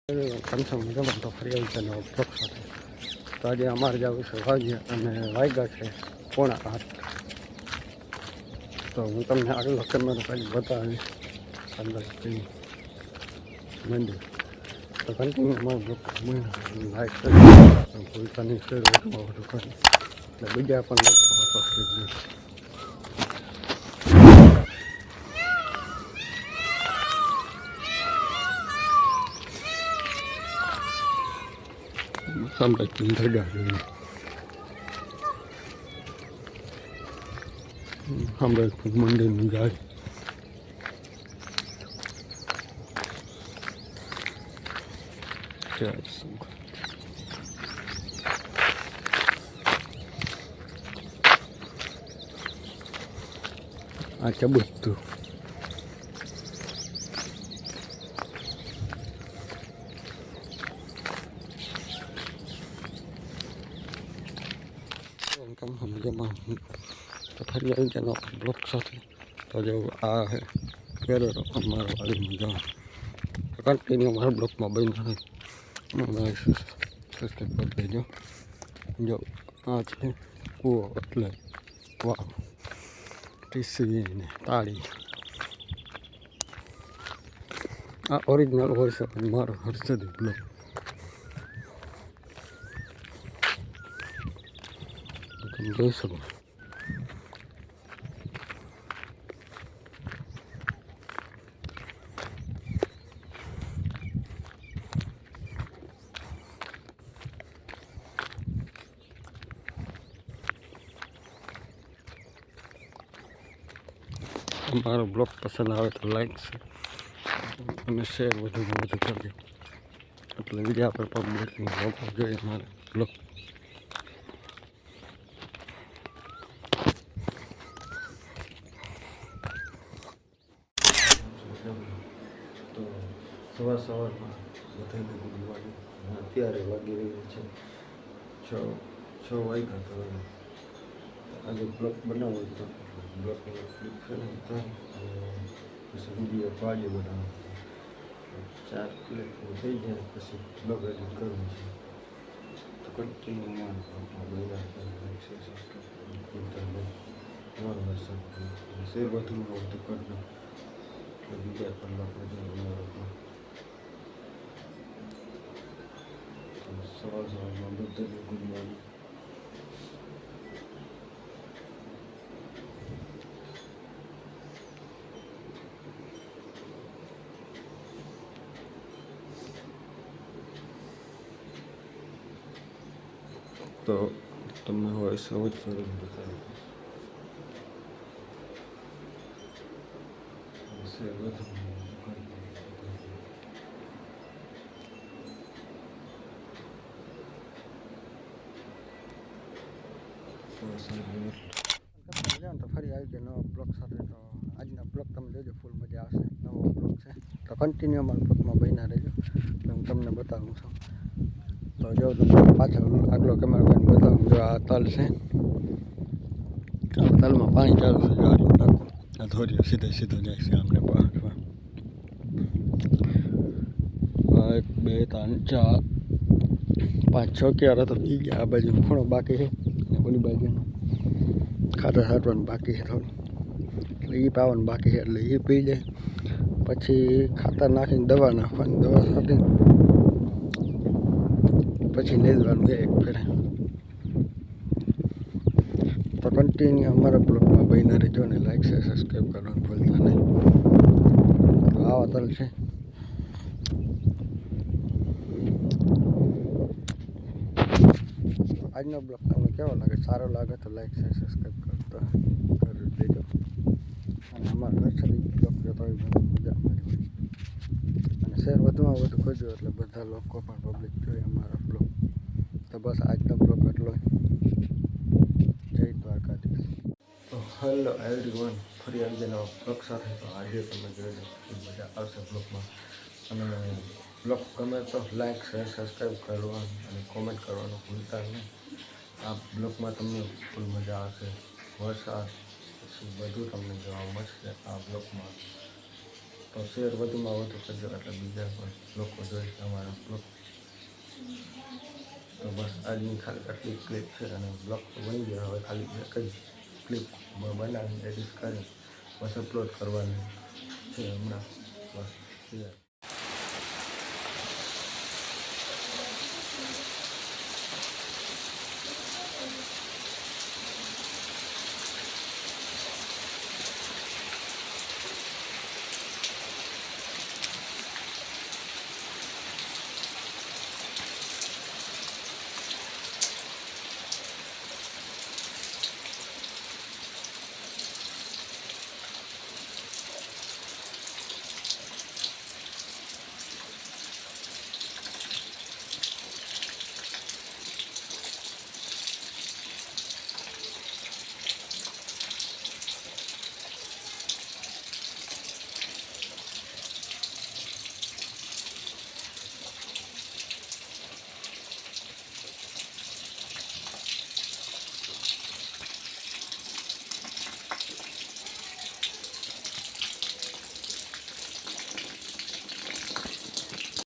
Confirm જમણ તો ફરી આવી છે નવો બ્લોક સાથે. તો આજે અમારે જવું છે વાગ્યા અને વાગ્યા છે 7:45. તો હું તમને આગળ કેમેરો કાઢી બતાવીશ અંદર મંદિર. તો કન્ટિન્યુ અમારો બ્લોક લાઈક કરી ભૂલતાની શેર વધુમાં વધુ કરી એટલે બીજા પણ લોકો હતો sampai dindar ini sampai kemudian menjadi aja betul. Kamu sama तो फरी आई जाना ब्लॉक साथ. तो जो आ है वेरो हमारा वाली मजा तो कंटिन्यू हमारे ब्लॉक में बन रहे सब्सक्राइब कर देજો. जो आज है वो એટલે વાહ ટીસી ને તાળી આ ઓરિજિનલ હોય છે પણ મારો હર્ષદી બ્લોક તમે જોઈ શકો. हमारा ब्लॉग पसंद आए तो लाइक અને શેર વધુમાં વધુ કરજો એટલે બીજા પર પબ્લિકની મોકો જોઈએ અમારા બ્લોગ. તો સવારમાં બધાને ગુડ મોર્નિંગ. અત્યારે વાગી રહ્યું છે 6 વાગ્યા. તો આજે બ્લોગ બનાવવો તો બ્લોગની ક્લિપ છે ને પછી વિડીયો પાડીએ બનાવો 4 ક્લિપ થઈ જાય પછી બ્લોગ એડિટ કરવું છે. તો કન્ટિન્યુ શેર વધુમાં વધુ કરજો એટલે બીજા કલાક અમારો સવારમાં બધાને ગુડ મોર્નિંગ. તો તમને હોય સમજ કરી બતાવી તો ફરી આવી ગયા નવા બ્લોગ સાથે. તો આજના બ્લોગ તમે જોજો ફૂલ મજા આવશે. નવો બ્લોગ છે તો કન્ટિન્યુ અમારા બ્લોગમાં બન્યા રહેજો એટલે હું તમને બતાવું છું. તો જો તમને પાછળ આગલો કેમેરો કરીને બતાવું. જો આ તલ છે આ તલમાં પાણી ચાલુ છે. જો આટલું નાખું આ ધોરીઓ સીધો જાય છે અમને પહાડમાં. 1 2 3 4 5 6 ક્યારે તો પી ગયા. આ બાજુનો ખૂણો બાકી છે અને ઓલી બાજુનો ખાતર છાંટવાનું બાકી છે થોડું એટલે એ પાવાનું બાકી છે એટલે એ પી જાય. પછી ખાતર નાખીને દવા નાખવાની. દવા છાંટી પછી લેવાનું એક ફેરે. તો કન્ટિન્યુ અમારા બ્લોગમાં બન્યા રહેજો અને લાઈક શેર સબસ્ક્રાઈબ કરવાનું ભૂલતા નહીં. તો આવા તલ છે. આજનો બ્લોગ તમને કેવો લાગે? સારો લાગે તો લાઈક શેર સબસ્ક્રાઈબ કરી દેજો. અને અમારા નર્સરી બ્લોગ જોતો હોય મને મજા મળી અને શેર વધુમાં વધુ કરજો એટલે બધા લોકો પણ પબ્લિક જોઈએ અમારા બ્લોગ. તો બસ આજનો બ્લોગ એટલો. જય દ્વારકાધીશ. તો હેલો એવરીવન, ફરી આવી ગયા નવા બ્લોગ સાથે. તો આજે તમે જોઈ લો મજા આવશે બ્લોગમાં. અને બ્લોગ ગમે તો લાઈક શેર સબસ્ક્રાઈબ કરવાનું અને કોમેન્ટ કરવાનું ભૂલતા નહીં. આ બ્લોગમાં તમને ફૂલ મજા આવશે. વરસાદ પછી બધું તમને જોવા મળશે આ બ્લોગમાં. તો શેર વધુમાં વધુ કરજો એટલે બીજા પણ લોકો જોઈ અમારા બ્લોગ. તો બસ આજની ખાલી આટલી ક્લિપ છે અને બ્લોગ તો બની ગયો. હવે ખાલી એક જ ક્લિપ બનાવી એડિટ કરી બસ અપલોડ કરવાની છે હમણાં. બસ